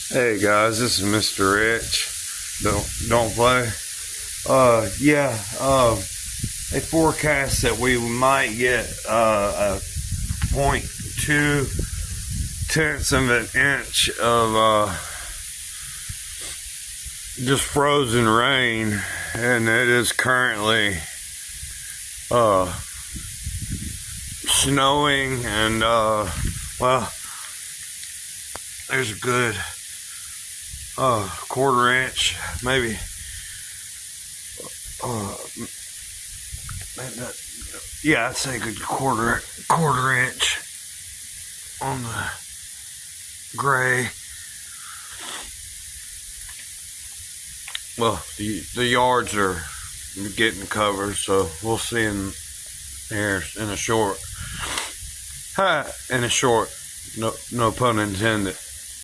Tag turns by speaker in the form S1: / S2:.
S1: Hey guys, this is Mr. Rich. Don't play. They forecast that we might get a 0.2 of an inch of just frozen rain, and it is currently snowing, and there's a good quarter inch, maybe. Yeah, I'd say a good quarter inch on the gray. Well, the yards are getting covered, so we'll see in a short. No pun intended.